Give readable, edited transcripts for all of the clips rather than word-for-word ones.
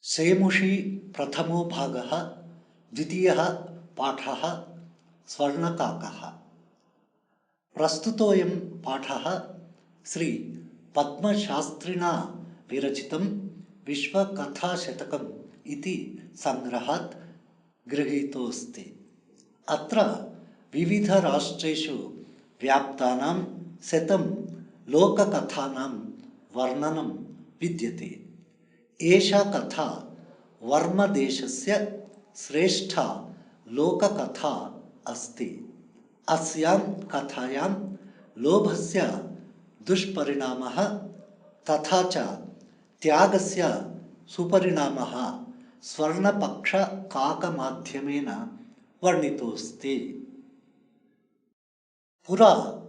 सेमुषी प्रथमो भागः द्वितीयः पाठः स्वर्णकाकः। प्रस्तुतोऽयं पाठः श्री पद्मशास्त्रिणा विरचितं विश्वकथाशतकम् इति संग्रहात् गृहीतोऽस्ति। अत्र विविधराष्ट्रेषु व्याप्तानां शतं लोककथानां वर्णनं विद्यते। एषा कथा वर्मदेशस्य श्रेष्ठा लोककथा अस्ति। अस्यां कथायां लोभस्य दुष्परिणामः तथा च त्यागस्य सुपरिणामः स्वर्णपक्षकाकमाध्यमेन वर्णितोऽस्ति। पुरा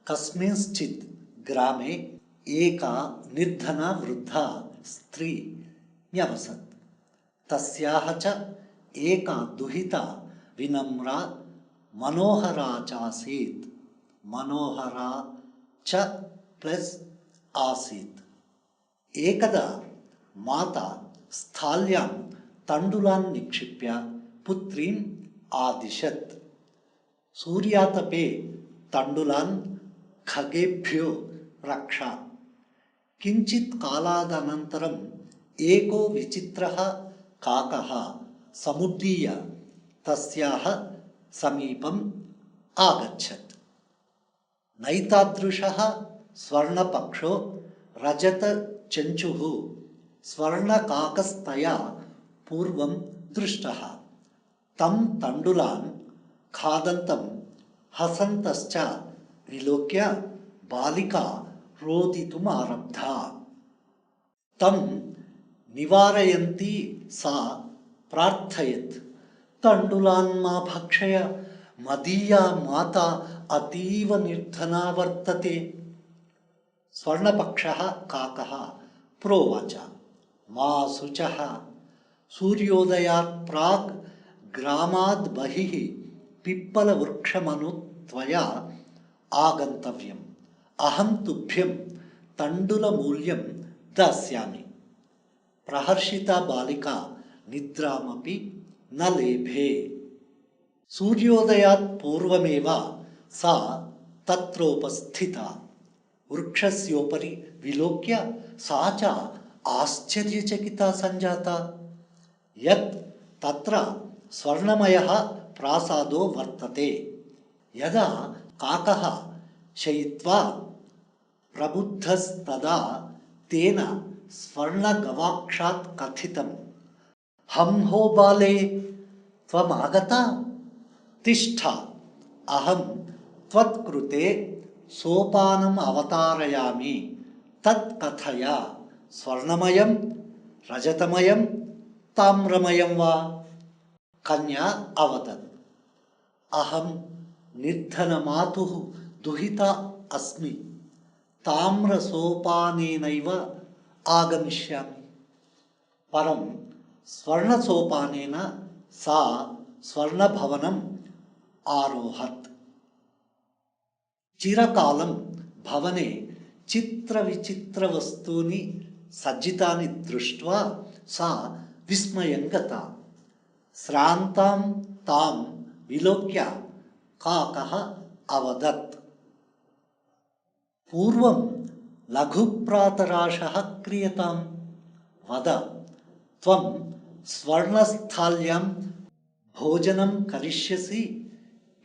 कस्मिंश्चित् ग्रामे एका निर्धना वृद्धा स्त्री न्यवसत्। तस्याः च एका दुहिता विनम्रा मनोहरा चासीत्। मनोहरा च प्लस आसीत्। एकदा माता स्थाल्यां तण्डुलान् निक्षिप्य पुत्रीम् आदिशत्। सूर्यातपे तण्डुलान् खगेभ्यो रक्ष। किञ्चित् कालादनन्तरम् एको विचित्रः काकः समुड्डीय तस्याः समीपम् आगच्छत्। नैतादृशः स्वर्णपक्षो रजतचञ्चुः स्वर्णकाकस्तया पूर्वं दृष्टः। तं तण्डुलान् खादन्तं हसन्तश्च विलोक्य बालिका रोदितुम् आरब्धा। तं निवारयन्ती सा प्रार्थयत्, तण्डुलान् मा भक्षय, मदीया माता अतीव निर्धना वर्तते। स्वर्णपक्षः काकः प्रोवाच, मा शुचः, सूर्योदयात् प्राक् ग्रामात् बहिः पिप्पलवृक्षमनु त्वया आगन्तव्यम्। अहं तुभ्यं तण्डुलमूल्यं दास्यामि। प्रहर्षिता बालिका निद्रामपि न लेभे। सूर्योदयात् पूर्वमेव सा तत्रोपस्थिता। वृक्षस्योपरि विलोक्य सा च आश्चर्यचकिता सञ्जाता यत् तत्र स्वर्णमयः प्रासादो वर्तते। यदा काकः शयित्वा प्रबुद्धस्तदा तेन स्वर्णगवाक्षात् कथितम्, हं हो बाले, त्वमागता? तिष्ठ, अहं त्वत्कृते सोपानम् अवतारयामि। तत् कथय, स्वर्णमयं, रजतमयं, ताम्रमयं वा? कन्या अवदत्, अहं निर्धनमातुः दुहिता अस्मि। ताम्रसोपानेनैव आगमिष्यामि। परं स्वर्णसोपानेन सा स्वर्णभवनम् आरोहत्। चिरकालं भवने चित्रविचित्रवस्तूनि सज्जितानि दृष्ट्वा सा विस्मयं गता। श्रान्तां तां विलोक्य काकः अवदत्, पूर्वं लघुप्रातराशः क्रियताम्। वद, त्वं स्वर्णस्थाल्यां भोजनं करिष्यसि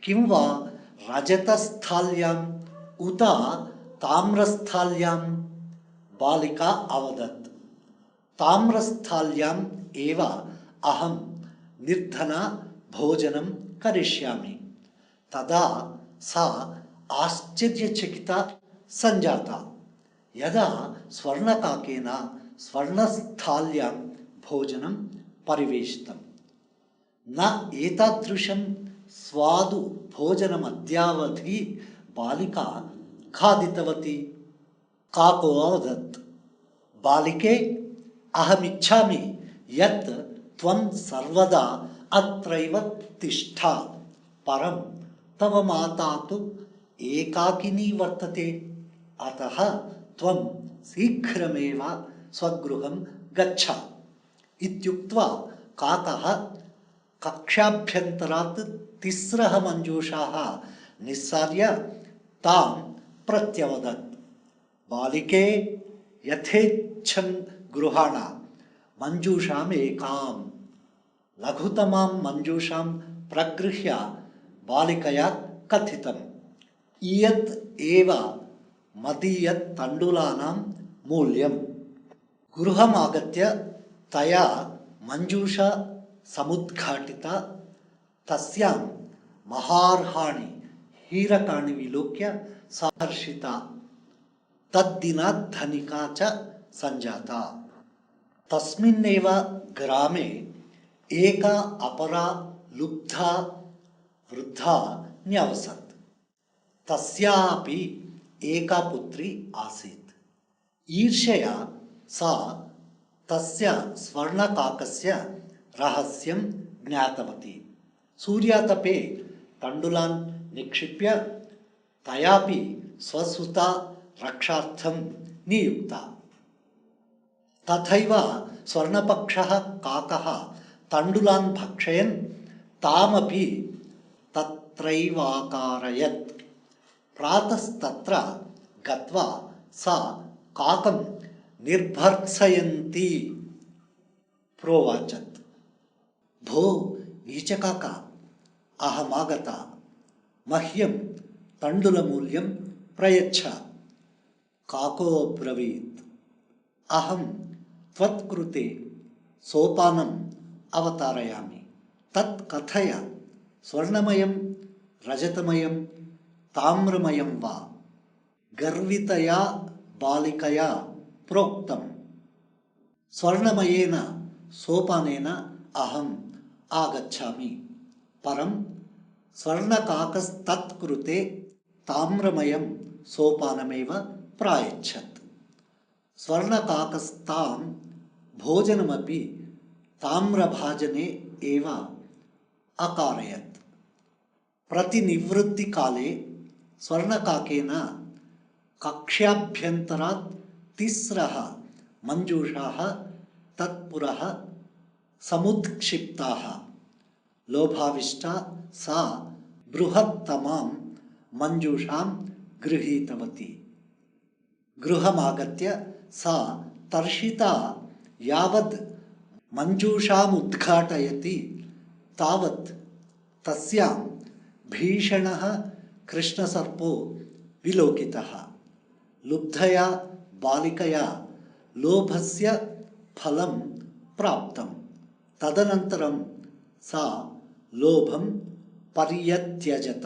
किं वा रजतस्थाल्याम् उत ताम्रस्थाल्याम्? बालिका अवदत्, ताम्रस्थाल्याम् एव अहं निर्धना भोजनं करिष्यामि। तदा सा आश्चर्यचकिता सञ्जाता यदा स्वर्णकाकेन स्वर्णस्थाल्यां भोजनं परिवेशितम्। न एतादृशं स्वादु भोजनमद्यावधि बालिका खादितवती। काको अवदत्, बालिके, अहमिच्छामि यत् त्वं सर्वदा अत्रैव तिष्ठ। परं तव माता तु एकाकिनी वर्तते। अतः त्वं शीघ्रमेव स्वगृहं गच्छ। इत्युक्त्वा काकः कक्षाभ्यन्तरात् तिस्रः मञ्जूषाः निस्सार्य तां प्रत्यवदत्। बालिके यथेच्छं गृहाण मञ्जूषाम् एकां। लघुतमां मञ्जूषां प्रगृह्य बालिकया कथितम्, इयत् एव मदीयत् तण्डुलानां मूल्यम्। गृहमागत्य तया मञ्जूषा समुद्घाटिता। तस्यां महार्हाणि हीरकाणि विलोक्य सहर्षिता। तद्दिनात् धनिका च सञ्जाता। तस्मिन्नेव ग्रामे एका अपरा लुब्धा वृद्धा न्यवसत्। तस्यापि एका पुत्री आसीत्। ईर्ष्यया सा तस्य स्वर्णकाकस्य रहस्यं ज्ञातवती। सूर्यातपे तण्डुलान् निक्षिप्य तयापि स्वसुता रक्षार्थं नियुक्ता। तथैव स्वर्णपक्षः काकः तण्डुलान् भक्षयन् तामपि तत्रैवाकारयत्। प्रातस्तत्र गत्वा सा काकं निर्भर्त्सयन्ती प्रोवाचत्, भो नीचकाक, अहमागता, मह्यं तण्डुलमूल्यं प्रयच्छ। काकोऽब्रवीत्, अहं त्वत्कृते सोपानम् अवतारयामि, तत् कथय। स्वर्णमयं, रजतमयं, ताम्रमयं वा? गर्वितया बालिकया प्रोक्तम्। स्वर्णमयेन सोपानेन अहम् आगच्छामि। परं स्वर्णकाकस्तत्कृते ताम्रमयं सोपानमेव प्रायच्छत्। स्वर्णकाकस्तां भोजनमपि ताम्रभाजने एव अकारयत्। प्रतिनिवृत्तिकाले स्वर्णकाकेन कक्ष्याभ्यन्तरात् तिस्रः मञ्जूषाः तत्पुरः समुत्क्षिप्ताः। लोभाविष्टा सा बृहत्तमां मञ्जूषां गृहीतवती। गृहमागत्य सा तर्षिता यावद् मञ्जूषामुद्घाटयति तावत् तस्यां भीषणः कृष्णसर्पो विलोकितः। लुब्धया बालिकया लोभस्य फलं प्राप्तं। तदनन्तरं सा लोभं पर्यत्यजत।